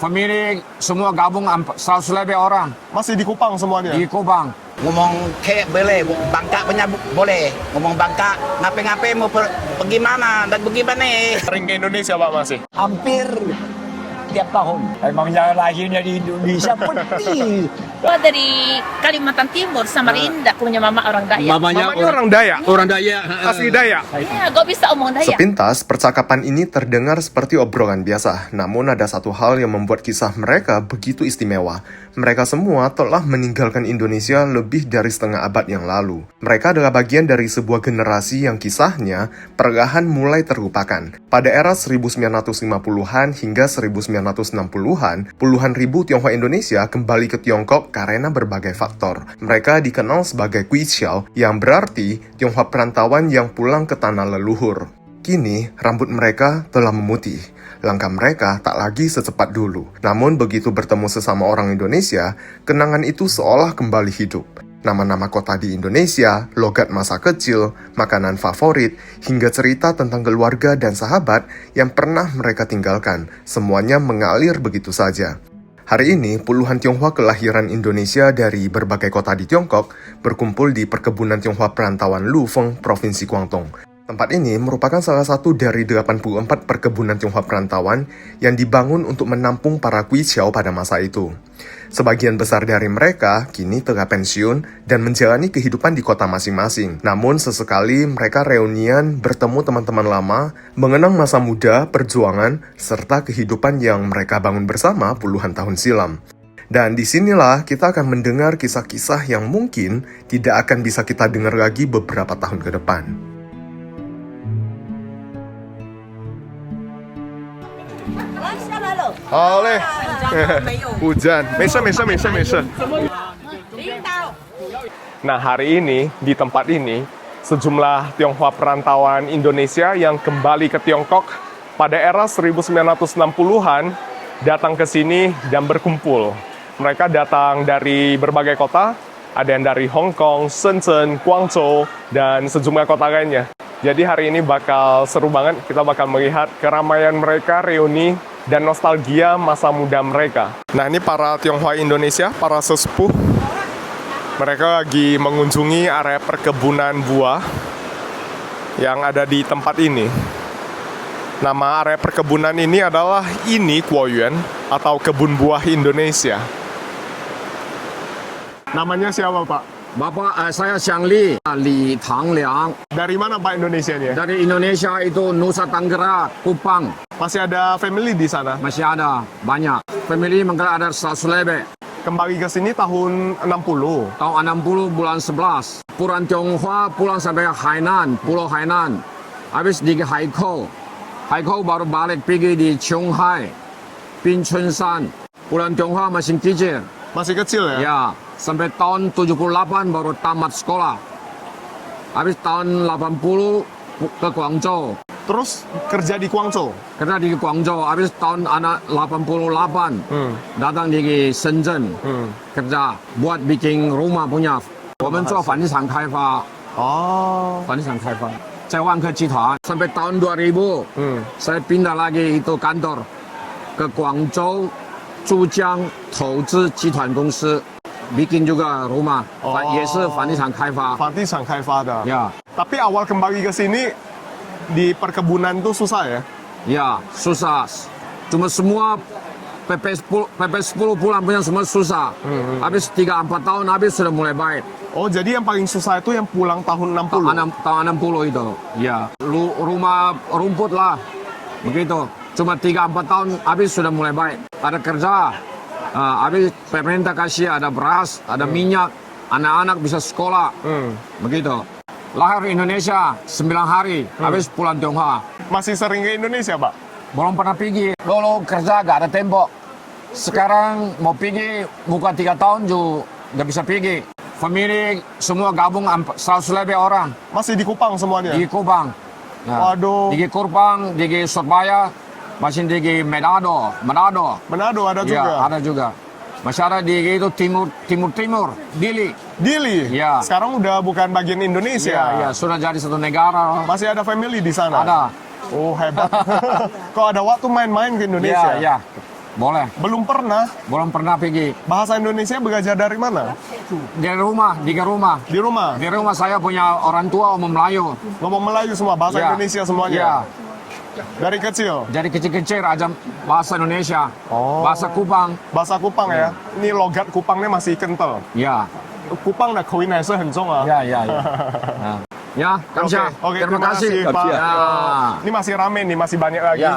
family semua gabung 100 lebih orang Masih di Kupang semuanya? di Kupang. Ngomong kayak boleh, Bangka punya boleh. Ngomong Bangka, ngapain mau pergi mana dan bagaimana? Sering ke Indonesia Pak masih? Hampir tiap tahun. Emangnya lahirnya di Indonesia pedih. Gua dari Kalimantan Timur, Samarinda, punya mama orang Dayak. Mamanya orang Dayak? Orang Dayak. Asli Dayak? Ya, gua bisa omong Dayak. Sepintas, percakapan ini terdengar seperti obrolan biasa. Namun ada satu hal yang membuat kisah mereka begitu istimewa. Mereka semua telah meninggalkan Indonesia lebih dari setengah abad yang lalu. Mereka adalah bagian dari sebuah generasi yang kisahnya perlahan mulai terlupakan. Pada era 1950-an hingga 1960-an, puluhan ribu Tionghoa Indonesia kembali ke Tiongkok karena berbagai faktor. Mereka dikenal sebagai Kuiqiao, yang berarti Tionghoa perantauan yang pulang ke tanah leluhur. Kini, rambut mereka telah memutih. Langkah mereka tak lagi secepat dulu. Namun begitu bertemu sesama orang Indonesia, kenangan itu seolah kembali hidup. Nama-nama kota di Indonesia, logat masa kecil, makanan favorit, hingga cerita tentang keluarga dan sahabat yang pernah mereka tinggalkan, semuanya mengalir begitu saja. Hari ini, puluhan Tionghoa kelahiran Indonesia dari berbagai kota di Tiongkok berkumpul di perkebunan Tionghoa perantauan Lufeng, Provinsi Guangdong. Tempat ini merupakan salah satu dari 84 perkebunan Tionghoa perantauan yang dibangun untuk menampung para Kuiqiao pada masa itu. Sebagian besar dari mereka kini telah pensiun dan menjalani kehidupan di kota masing-masing. Namun sesekali mereka reunian bertemu teman-teman lama, mengenang masa muda, perjuangan, serta kehidupan yang mereka bangun bersama puluhan tahun silam. Dan disinilah kita akan mendengar kisah-kisah yang mungkin tidak akan bisa kita dengar lagi beberapa tahun ke depan. Oleh. Hujan. Mesa. Nah, hari ini, di tempat ini, sejumlah Tionghoa perantauan Indonesia yang kembali ke Tiongkok pada era 1960-an datang ke sini dan berkumpul. Mereka datang dari berbagai kota, ada yang dari Hong Kong, Shenzhen, Guangzhou, dan sejumlah kota lainnya. Jadi hari ini bakal seru banget, kita bakal melihat keramaian mereka, reuni, dan nostalgia masa muda mereka. Nah, ini para Tionghoa Indonesia, para sesepuh. Mereka lagi mengunjungi area perkebunan buah yang ada di tempat ini. Nama area perkebunan ini adalah Ini Kuoyuan atau Kebun Buah Indonesia. Namanya siapa, Pak? Bapak, saya Xiang Li, Li Tangliang. Dari mana Pak Indonesianya? Dari Indonesia itu Nusa Tenggara, Kupang. Masih ada family di sana? Masih ada, banyak. Family mungkin ada 100 lebih. Kembali ke sini tahun 60. Tahun 60 bulan 11. Pulang Tionghoa pulang sampai Hainan, Pulau Hainan. Habis di Haikou. Haikou baru balik pergi di Qionghai, Binchunsan. Pulang Tionghoa masih kecil. Masih kecil ya? Ya, sampai tahun 78 baru tamat sekolah. Habis tahun 80 ke Guangzhou. Terus kerja di Guangzhou? Kerja di Guangzhou. Habis tahun 88 datang di Shenzhen kerja buat bikin rumah punya. 我们做房地产开发 Oh. 房地产开发在万科集团 sampai tahun 2000 saya pindah lagi itu kantor ke Guangzhou Zhujiang 投资集团公司 bikin juga rumah,也是房地产开发。房地产开发的。 Ya, Tapi awal kembali ke sini di perkebunan tuh susah ya? ya susah. Cuma semua PP10 pulang punya semua susah. Habis 3-4 tahun habis sudah mulai baik. Oh, jadi yang paling susah itu yang pulang tahun 60? Tahun 60 itu. Ya, rumah rumput lah. Begitu. Cuma 3-4 tahun habis sudah mulai baik. Ada kerja. Habis pemerintah kasih ada beras, ada minyak. Anak-anak bisa sekolah. Begitu. Lahir di Indonesia 9 hari. Habis pulang Tionghoa. Masih sering ke Indonesia, Pak? Belum pernah pergi. Dulu kerja gak ada tembok. Sekarang mau pergi, buka 3 tahun juga gak bisa pergi. Family semua gabung 100 lebih orang. Masih di Kupang semuanya? Di Kupang. Waduh. Di Kupang, di Surabaya, masih di Manado. Manado ada juga? Ya, ada juga. Masih ada di itu timur, Dili. Dili? Ya. Sekarang udah bukan bagian Indonesia? Ya, sudah jadi satu negara. Masih ada family di sana? Ada. Oh, hebat. Kok ada waktu main-main ke Indonesia? Ya. Boleh. Belum pernah. Belum pernah pergi. Bahasa Indonesia belajar dari mana? Di rumah, di rumah. Di rumah. Di rumah saya punya orang tua ngomong Melayu. Ngomong Melayu semua, bahasa Ya. Indonesia semuanya. Iya. Dari kecil. Jadi kecil-kecil aja bahasa Indonesia. Oh. Bahasa Kupang. Bahasa Kupang ya. Ini logat Kupangnya masih kental. Ya. Kupang的口音还是很重啊。 Ya, ya, ya. Ya, kamsia. Oke, Terima kasih. Pak. Ya. Ini masih rame nih, masih banyak lagi. Ya.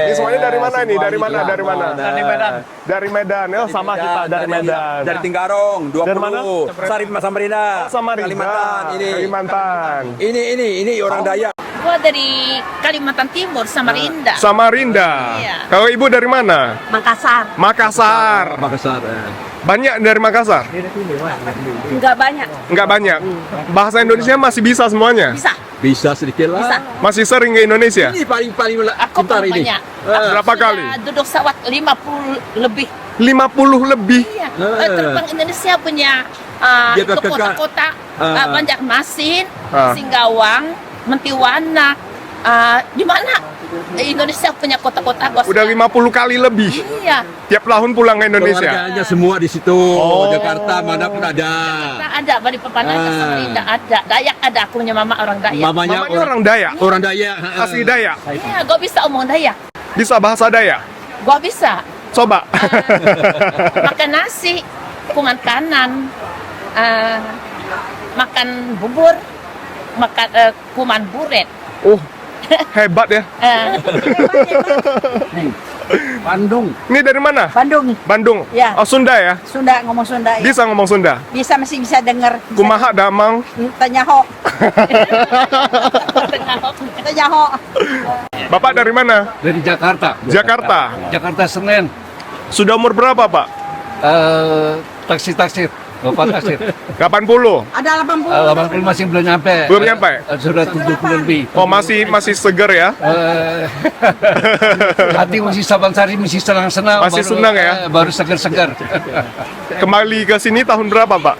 Ini semuanya dari mana ini? Dari mana? Ya. Dari mana? Dari Medan. Dari Medan. Oh, sama kita dari Medan. Dari Tinggarong, 20. Dari mana? Sarip Samarinda. Samarinda. Kalimantan. Ini. Kalimantan. Ini orang Dayak. Gua dari Kalimantan Timur, Samarinda. Samarinda. Iya. Kalau ibu dari mana? Makassar. Makassar. Makassar. Banyak dari Makassar? Enggak banyak. Enggak banyak. Bahasa Indonesia masih bisa semuanya? Bisa. Bisa sedikit Bisa. lah. Masih sering ke Indonesia? Ini paling Aku pintar ini. banyak. Berapa Sudah kali? duduk pesawat 50 lebih. 50 lebih. Iya. Terbang Indonesia punya Dia ke ke- kota-kota Banjarmasin, Ah. Singkawang, Mentiwana. Di mana Indonesia punya kota-kota gua Udah sudah- 50 kali lebih. Iya. Tiap tahun pulang ke Indonesia. Keluarganya semua di situ. Oh. Jakarta mana pun ada. Nah, ada Balikpapan ada, Samarinda ada, Dayak ada. Aku punya mama orang Dayak. Mamanya Namanya orang Dayak. orang Dayak. Asli Dayak. Iya, gua bisa omong Dayak. Bisa bahasa Dayak. Gua bisa Coba. makan nasi, kuman kanan, makan bubur, makan kuman buret. Hebat ya. Bandung. Ini dari mana? Bandung, Bandung. Ya. Oh, Sunda ya? Sunda, ngomong Sunda ya. Bisa ngomong Sunda. Bisa, masih bisa dengar. Kumaha damang. Tanya ho, tanya ho. Bapak dari mana? Dari Jakarta. Jakarta. Jakarta Senen. Sudah umur berapa, Pak? Taksi-taksi. Bapak taksi. 80. Ada 80. 80 masih belum nyampe. Belum nyampe? Sudah 70 lebih. Oh, masih seger ya? Hati masih sabang-sari, masih senang-senang. Masih senang ya? Baru segar-segar. Kembali ke sini tahun berapa, Pak?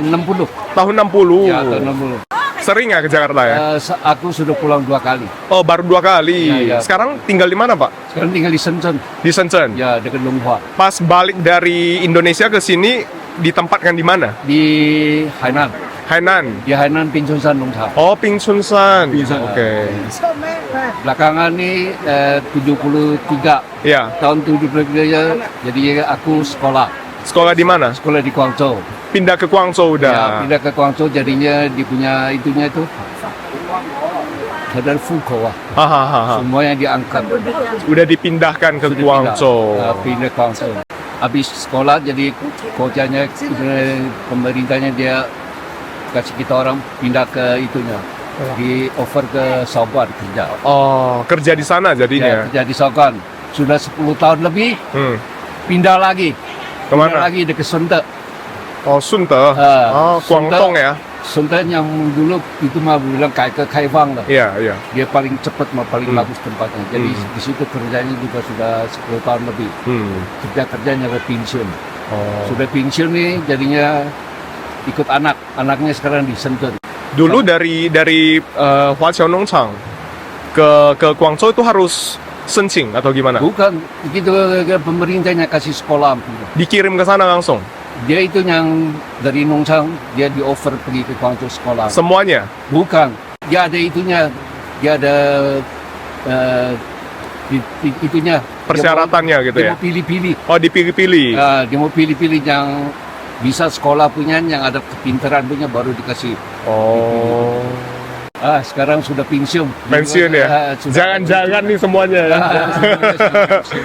60. Tahun 60. Ya, tahun 60. Sering ya ke Jakarta ya? Aku sudah pulang 2 kali. Oh, baru 2 kali. Ya, ya. Sekarang tinggal di mana, Pak? Sekarang tinggal di Shenzhen. Di Shenzhen. Ya, dekat Longhua. Pas balik dari Indonesia ke sini ditempatkan di mana? Di Hainan. Hainan. Di Hainan, Pinchunsan, Nongcha. Oh, Pingsunsan. Pingsun. Oke. Belakangan ini 73. Ya. Tahun 73 ya, jadi aku sekolah. Sekolah di mana? Sekolah di Guangzhou. Pindah ke Guangzhou Ya, udah. pindah ke Guangzhou jadinya dia punya itunya itu sadar Fukou. Hahaha. Semuanya diangkat. Udah dipindahkan ke Sudah Guangzhou. pindah ke Guangzhou. Habis sekolah jadi kotanya pemerintahnya dia kasih kita orang pindah ke itunya. Di offer ke Saugan kerja. Oh, kerja di sana Ya, jadinya. kerja di Saugan. Sudah 10 tahun lebih Hmm. pindah lagi. Pindah Kemana? lagi dekat Sunte. Oh, Sunte. Oh, Sunte. Guangdong ya? Sunte yang dulu itu mah bilang kayak ke Kaifang lah. Iya, iya. Dia paling cepat mah paling Hmm. bagus tempatnya. Jadi Hmm. di situ kerjanya juga sudah 10 tahun lebih. Hmm. Kerjanya ke pensiun. Oh. Sudah pensiun nih jadinya ikut anaknya sekarang di Shenzhen. Dulu dari Huaqiao Nongchang ke Guangzhou itu harus sencing atau gimana? Bukan begitu, pemerintahnya kasih sekolah. Dikirim ke sana langsung? Dia itu yang dari Nongchang dia di offer pergi ke Guangzhou sekolah. Semuanya? Bukan, dia ada itunya, dia ada itunya. Persyaratannya gitu Dia ya? mau pilih-pilih. Oh, dipilih-pilih? Dia mau pilih-pilih yang bisa sekolah punya, yang ada kepintaran punya baru dikasih. Oh. Sekarang sudah pensiun. Pensiun ya? Jangan-jangan nih semuanya ya?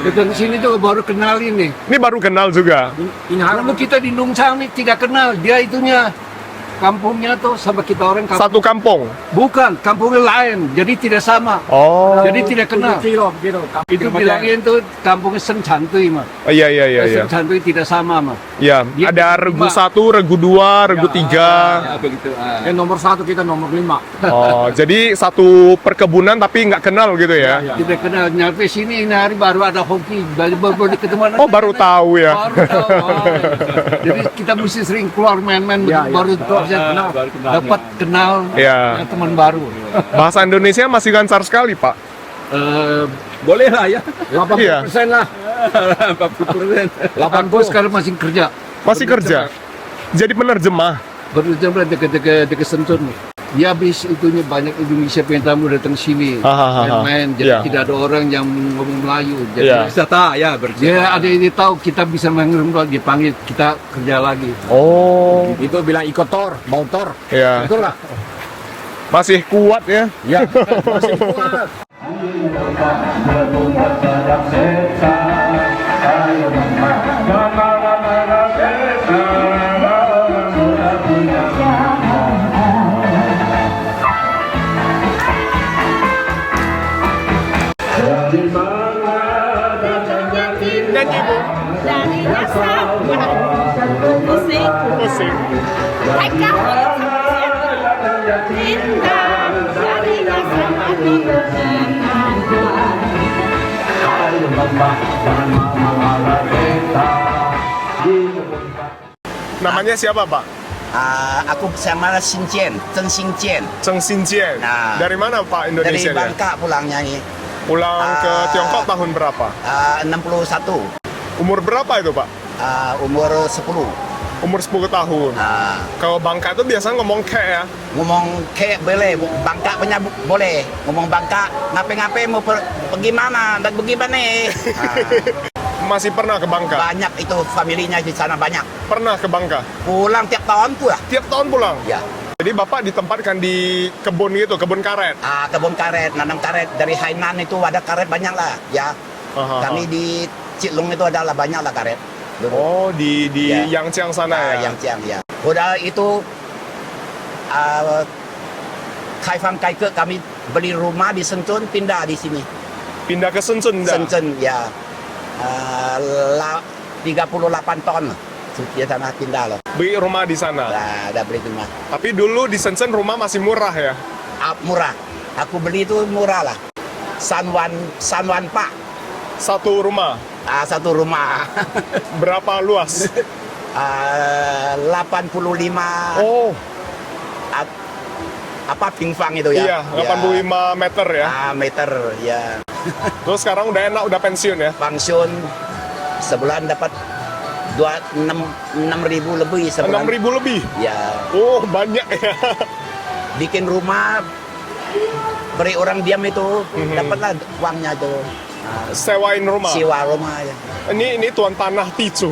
Di sini tuh baru kenal ini. Ini baru kenal juga? Kalau kita di Nongchang nih tidak kenal. Dia itunya kampungnya tuh sama kita orang kampung. Satu kampung? Bukan, kampungnya lain. Jadi tidak sama. Oh. Jadi tidak kenal. Itu bilangin tuh kampungnya Sencantui mah. Oh, iya, iya, iya. Iya. Sencantui tidak sama mah. Ya, Dia ada regu 1, regu 2, regu 3. Ya, begitu. Nomor 1 kita nomor 5. Oh, jadi satu perkebunan tapi nggak kenal gitu ya? Tidak kenal. Nyampe sini ini hari baru ada hoki. Baru ketemu. Oh, baru tahu ya? Baru tahu. Jadi kita mesti sering keluar main-main baru dapat kenal Ya. teman baru. Bahasa Indonesia masih lancar sekali, Pak. Boleh lah ya. 80% lah. 40%. 80 sekarang masih kerja. Masih kerja. Jadi penerjemah. Berjumlah dekat Sentul. Dia habis itunya banyak Indonesia punya tamu datang sini main-main. Jadi Ya. tidak ada orang yang ngomong Melayu. Jadi Ya. Wisata ya berwisata. dia ada ini tahu kita bisa mengirim dipanggil kita kerja lagi. Oh, Itu bilang ikut tor, bau tor. ya. Betul lah. Masih kuat ya. Ya, masih kuat. Nyanyi Bu. Dari dasar musik Musik. mereka cinta dari dasar Namanya siapa Pak? Aku sama Xinjian, Zheng Xinjian. Cheng Xinjian. Nah. Dari mana Pak Dari Indonesia dia? Bangka pulangnya ini. Pulang ke Tiongkok tahun berapa? 61. Umur berapa itu Pak? Umur 10. Umur 10 tahun. Kalau Bangka itu biasanya ngomong ke ya. Ngomong kayak boleh, Bangka punya boleh. Ngomong Bangka, ngapain mau pergi mana dan bagaimana? Masih pernah ke Bangka? Banyak itu familinya di sana banyak. Pernah ke Bangka? Pulang tiap tahun pula. Tiap tahun pulang? Ya. Jadi Bapak ditempatkan di kebun gitu, kebun karet? Kebun karet, nanam karet dari Hainan itu ada karet banyak lah. Ya. Kami di Cilung itu adalah banyak lah karet. Dulu. Oh, di Ya. Yangjiang sana ya? Yang Ciang ya. Udah itu Kaifang Kaike kami beli rumah di Shenzhen, pindah di sini. Pindah ke Shenzhen dah? Shenzhen ya. 38 ton. Dia sana pindah loh. Beli rumah di sana? Ada beli rumah. Tapi dulu di Shenzhen rumah masih murah ya? Murah. Aku beli itu murah lah. Sanwan Pak. Satu rumah? Satu rumah. Berapa luas? 85 Oh, pingfang itu ya. iya, 85 meter ya? Meter ya. Terus sekarang udah enak, udah pensiun ya? Pensiun sebulan dapat 6.000 lebih sebulan. 6.000 lebih? Ya. Oh, banyak ya? Bikin rumah beri orang diam itu dapatlah uangnya tuh. Sewain rumah? Sewa rumah ya. Ini tuan tanah Ticu.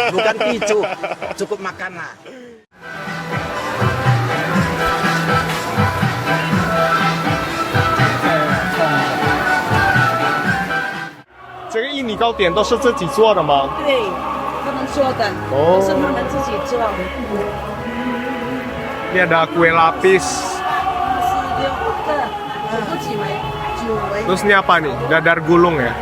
Bukan picu, cukup makan lah. 这个印尼糕点都是自己做的吗？对，他们做的，哦都是他们自己做的。 Ini ada kue lapis. 我不几枚，9枚。 Terus ini apa nih? Dadar gulung ya?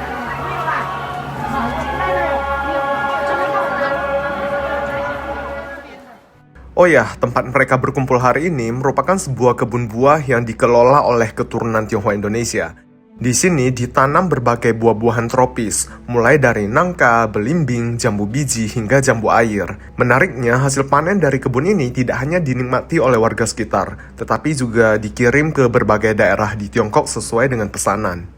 Oh ya, tempat mereka berkumpul hari ini merupakan sebuah kebun buah yang dikelola oleh keturunan Tionghoa Indonesia. Di sini ditanam berbagai buah-buahan tropis, mulai dari nangka, belimbing, jambu biji, hingga jambu air. Menariknya, hasil panen dari kebun ini tidak hanya dinikmati oleh warga sekitar, tetapi juga dikirim ke berbagai daerah di Tiongkok sesuai dengan pesanan.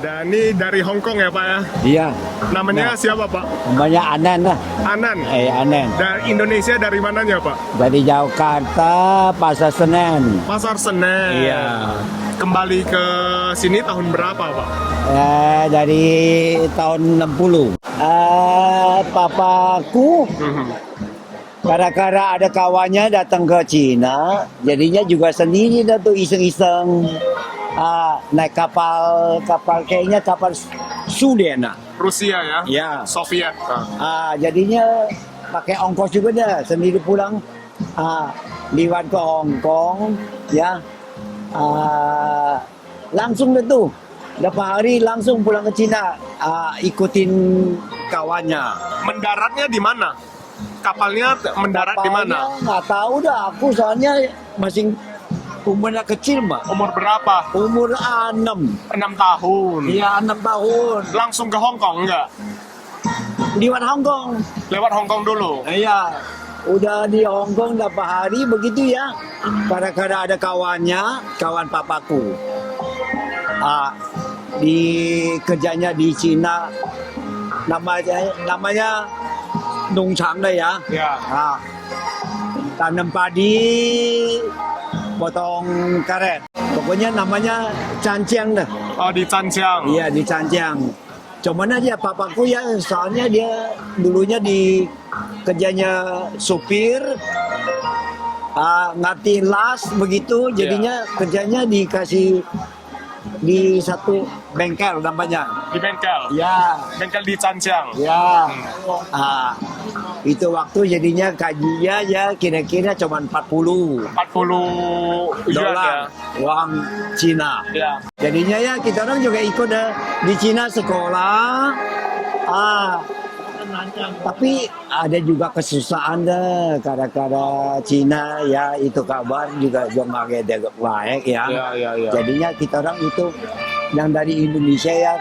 Dan ini dari Hong Kong ya Pak ya? Iya, Namanya siapa Pak? namanya Anan lah. Anan. Anan. Dari Indonesia dari mananya Pak? Dari Jakarta, Pasar Senen. Pasar Senen. Iya. Kembali ke sini tahun berapa Pak? Dari tahun 60. Papaku kadang-kadang ada kawannya datang ke Cina, jadinya juga sendiri dah tuh iseng-iseng. Naik kapal kayaknya kapal Sudena. Rusia ya? Ya. Soviet. Jadinya pakai ongkos juga dah, sendiri pulang. Liwat ke Hong Kong, ya. Langsung dah tuh. Dapat hari langsung pulang ke Cina, ikutin kawannya. Mendaratnya di mana? Kapalnya mendarat di mana? Nggak tahu dah, aku soalnya masih umurnya kecil mah. Umur berapa? Umur 6. 6 tahun. Iya, 6 tahun. Langsung ke Hong Kong enggak? Liwat Hong Kong. Lewat Hong Kong dulu. Iya. Udah di Hong Kong berapa hari begitu ya. Kadang-kadang ada kawannya, kawan papaku. di kerjanya di Cina, namanya nongchang deh ya. Ya. Tanam padi, potong karet. Pokoknya namanya Canciang dah. Oh, di Canciang. Iya di Canciang. Cuman aja papaku ya, soalnya dia dulunya di kerjanya supir, ngerti las begitu, jadinya kerjanya dikasih di satu bengkel namanya. Di bengkel. Ya, Bengkel di Canciang. ya. Itu waktu jadinya gajinya ya kira-kira cuma 40 40 yuan ya. dolar uang Cina. Ya. Jadinya ya kita orang juga ikut di Cina sekolah. Tapi ada juga kesusahan deh kadang-kadang Cina ya, itu kabar juga jangan baik ya. Ya. Jadinya kita orang itu yang dari Indonesia ya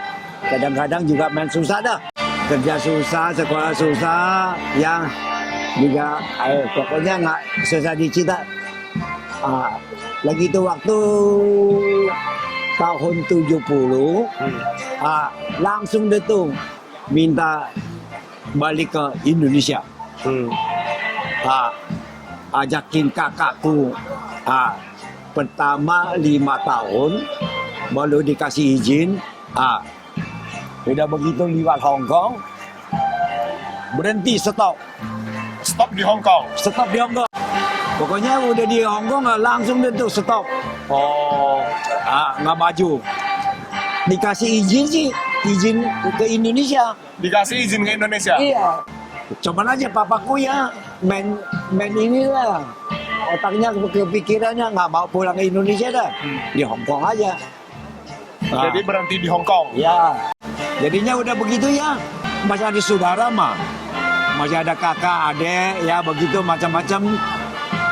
kadang-kadang juga main susah dah. Kerja susah, sekolah susah, ya juga pokoknya nggak susah di Cina. Lagi itu waktu tahun 70, langsung deh tuh minta balik ke Indonesia. Ajakin kakakku, pertama 5 tahun baru dikasih izin. Udah begitu lewat Hong Kong, berhenti stop di Hong Kong. stop di Hong Kong. Pokoknya udah di Hong Kong langsung deh tuh stop. Oh. Nggak maju. Dikasih izin sih, izin ke Indonesia. Dikasih izin ke Indonesia. Iya. Cuman aja papaku ya main inilah, otaknya kepikirannya nggak mau pulang ke Indonesia dah, di Hong Kong aja. Jadi berhenti di Hong Kong. Ya, jadinya udah begitu ya, masih ada saudara mah, masih ada kakak, adik, ya begitu macam-macam.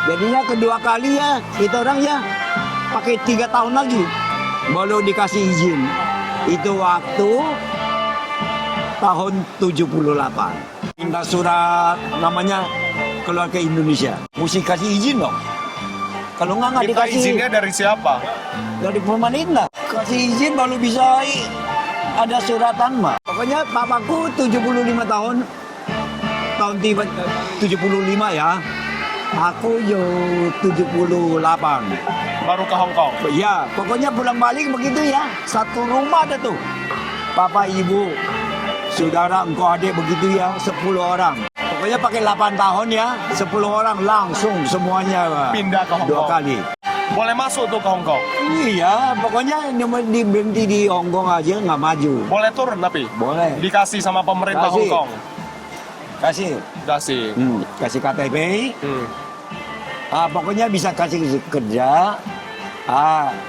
Jadinya kedua kali ya, kita orang ya pakai 3 tahun lagi, baru dikasih izin. Itu waktu tahun 78. Minta surat namanya keluar ke Indonesia, mesti kasih izin dong. Kalau nggak Minta dikasih izinnya dari siapa? dari pemerintah, kasih izin baru bisa ada suratan mah. Pokoknya papaku 75 tahun, tahun 75 ya. Aku yo 78. Baru ke Hong Kong. Ya, pokoknya pulang balik begitu ya. Satu rumah ada tuh. Papa, ibu, saudara, engkau adik begitu ya, 10 orang. Pokoknya pakai 8 tahun ya, 10 orang langsung semuanya Pindah ke Hong 2 Kong. kali. Boleh masuk tuh ke Hong Kong. Iya, pokoknya berhenti di Hong Kong aja nggak maju. Boleh turun tapi Boleh. dikasih sama pemerintah Kasih. Hong Kong. Kasih. Kasih. Kasih KTP. Hmm. Pokoknya bisa kasih kerja.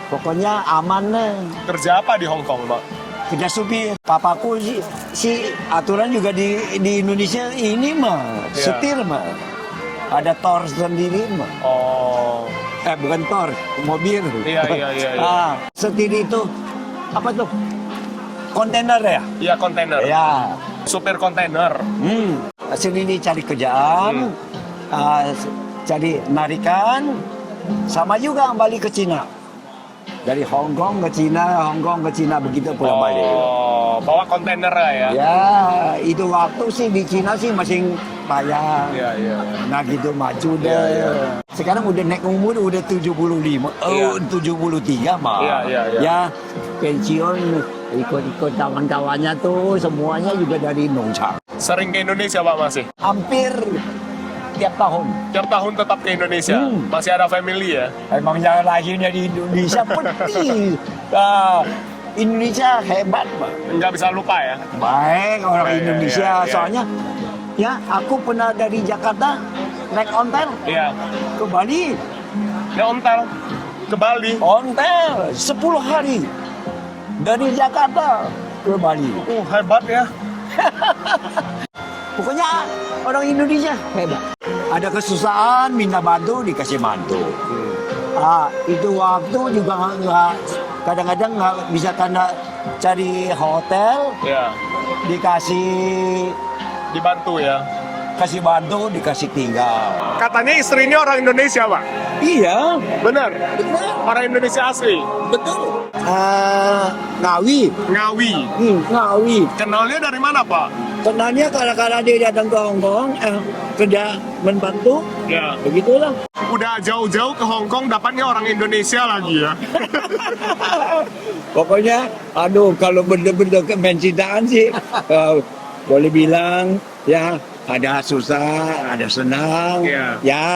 Pokoknya aman lah. Kerja apa di Hong Kong, Pak? Kerja supir. Papaku si aturan juga di Indonesia ini mah Iya. setir mah. Ada tor sendiri mah. Oh. Bukan tor, mobil. Iya. Setir itu apa tuh? Kontainer ya? Iya, kontainer. Ya. Supir kontainer. Sini cari kerjaan, cari narikan, sama juga balik ke Cina. Dari Hong Kong ke Cina, Hong Kong ke Cina begitu pulang balik. Oh, bawa kontainer ya? Ya, itu waktu sih di Cina sih masih payah. Iya. Nah gitu maju deh. Iya. Sekarang udah naik umur udah 75, Iya. 73 mah. Iya. Ya, pensiun ikut-ikut kawan-kawannya tuh semuanya juga dari Nongchang. Sering ke Indonesia, Pak, masih? Hampir tiap tahun. Tiap tahun tetap ke Indonesia? Masih ada family ya? Emang yang lahirnya di Indonesia penting. Indonesia hebat, Pak. Nggak bisa lupa ya? Baik orang Iya, Indonesia. iya. Soalnya ya aku pernah dari Jakarta naik ontel Iya. ke Bali. Ya, ontel. Ke Bali. Ontel 10 hari dari Jakarta ke Bali. Hebat ya. Pokoknya orang Indonesia hebat. Ada kesusahan minta bantu dikasih bantu. Itu waktu juga nggak kadang-kadang nggak bisa karena cari hotel Iya. dikasih Dibantu ya. kasih bantu dikasih tinggal. Katanya istri ini orang Indonesia, Pak. Iya, Benar? benar, Orang Indonesia asli. betul. Ngawi. Ngawi. Ngawi. Kenalnya dari mana, Pak? Kenalnya kadang-kadang dia datang ke Hong Kong, kerja membantu, Ya. begitulah. Udah jauh-jauh ke Hong Kong, dapatnya orang Indonesia lagi ya. Pokoknya, aduh, kalau bener-bener kemencintaan sih, boleh bilang, ya, ada susah, ada senang, Iya. ya,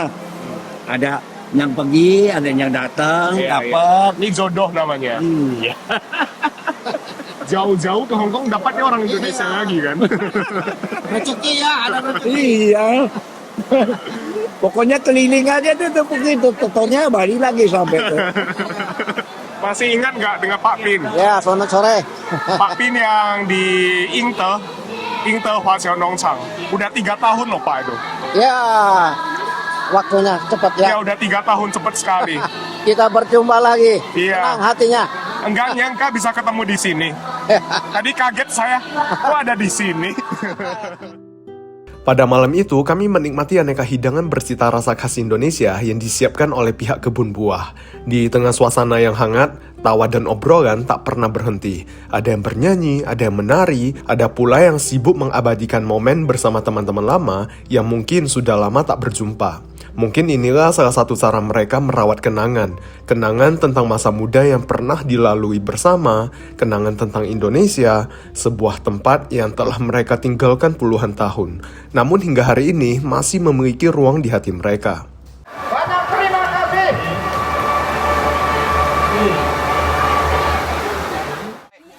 ada yang pergi, ada yang datang, Iya, dapat. Ini jodoh namanya. Iya. Jauh-jauh ke Hong Kong, dapatnya orang Indonesia lagi kan. Rezeki ya, ada rezeki. Iya. Pokoknya keliling aja tuh begitu, totonya balik lagi sampai tuh. Masih ingat nggak dengan Pak Pin? Ya, selamat sore. Pak Pin yang di Ingte Huaqiao Nongchang. Udah 3 tahun loh Pak itu. Ya, waktunya cepat Ya udah 3 tahun, cepet sekali. Kita berjumpa lagi. Iya. Senang hatinya. Enggak nyangka bisa ketemu di sini. Tadi kaget saya, kok ada di sini? Pada malam itu, kami menikmati aneka hidangan bercita rasa khas Indonesia yang disiapkan oleh pihak kebun buah. Di tengah suasana yang hangat, tawa dan obrolan tak pernah berhenti. Ada yang bernyanyi, ada yang menari, ada pula yang sibuk mengabadikan momen bersama teman-teman lama yang mungkin sudah lama tak berjumpa. Mungkin inilah salah satu cara mereka merawat kenangan. Kenangan tentang masa muda yang pernah dilalui bersama, kenangan tentang Indonesia, sebuah tempat yang telah mereka tinggalkan puluhan tahun. Namun hingga hari ini masih memiliki ruang di hati mereka. Banyak terima kasih.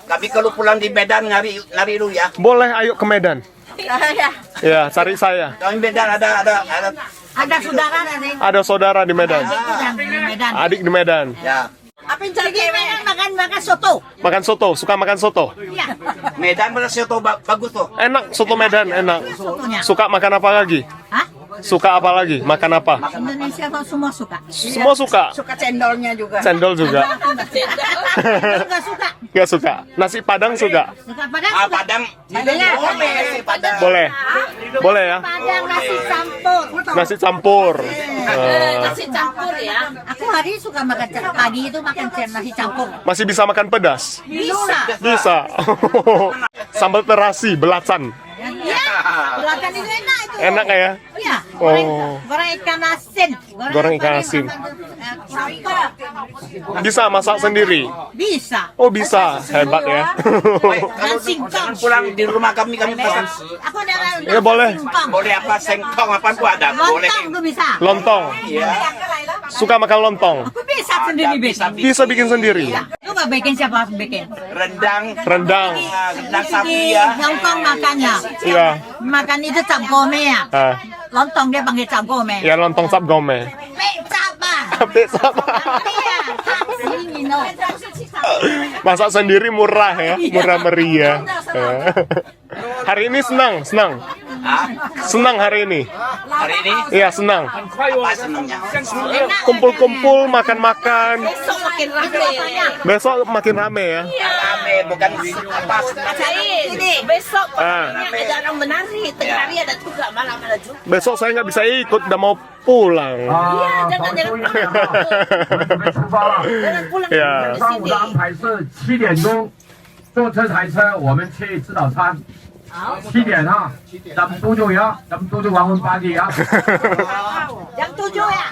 Kami kalau pulang di Medan nyari dulu ya. Boleh, ayo ke Medan. Ya. Ya, cari saya. Kami Medan Ada saudara nih. Ada saudara di Medan. Di Medan. Adik di Medan. ya. Apa yang jadi Medan makan soto? Makan soto, suka makan soto. Iya. Medan bener soto bagus tuh. Enak, soto Medan enak. Sotonya. Suka makan apa lagi? Hah? Suka apa lagi? Makan apa? Indonesia kok semua suka. Semua suka. Suka cendolnya juga. Cendol juga. Cendol nggak suka. Nggak suka. Nasi Padang suka. Suka Padang. Ah, Suka. Padang. Padangnya. Boleh, Padang. Boleh. Boleh ya. Padang nasi campur. Nasi campur. Nasi campur ya. Aku hari suka makan pagi itu makan nasi campur. Masih bisa makan pedas? Bisa. Bisa. Sambal terasi, belacan. Iya. Belakang itu enak itu. Enak nggak ya? Iya. Oh. Goreng ikan asin. Goreng ikan asin. Kurika. Bisa masak sendiri? Bisa. Oh bisa, hebat ya. Dan singkong. Jangan pulang di rumah kami pesan. Aku ada Ya, boleh. singkong. Boleh apa sengkong apa pun ada. Boleh. Lontong tuh bisa. Lontong. Iya. Suka makan lontong? Aku bisa sendiri bikin. Bisa bikin sendiri. Lu nggak bikin, siapa harus bikin? Rendang. Rendang. Rendang sapi ya. Hongkong makannya. Iya. Makan itu cap gome ya. Ah, Lontong dia panggil cap gome. ya lontong sap gome. Cap ah. Bisa. Iya. Ini no. Masak sendiri murah ya, murah meriah. Hari ini senang. Senang hari ini. Hari ini Iya senang. apa senangnya? Kumpul-kumpul, makan-makan. Besok makin rame ya. Besok makin rame ya. Rame bukan apa. Ini besok Ah. ada orang menari, tengah hari ada juga, malam ada juga. Besok saya nggak bisa ikut, udah mau pulang. Iya, jangan pulang. Jangan pulang Ya. di sini. 排是7点钟坐这台车，我们去吃早餐。7点啊，咱们督就呀，咱们督就完8点呀。 Jam 7 ya.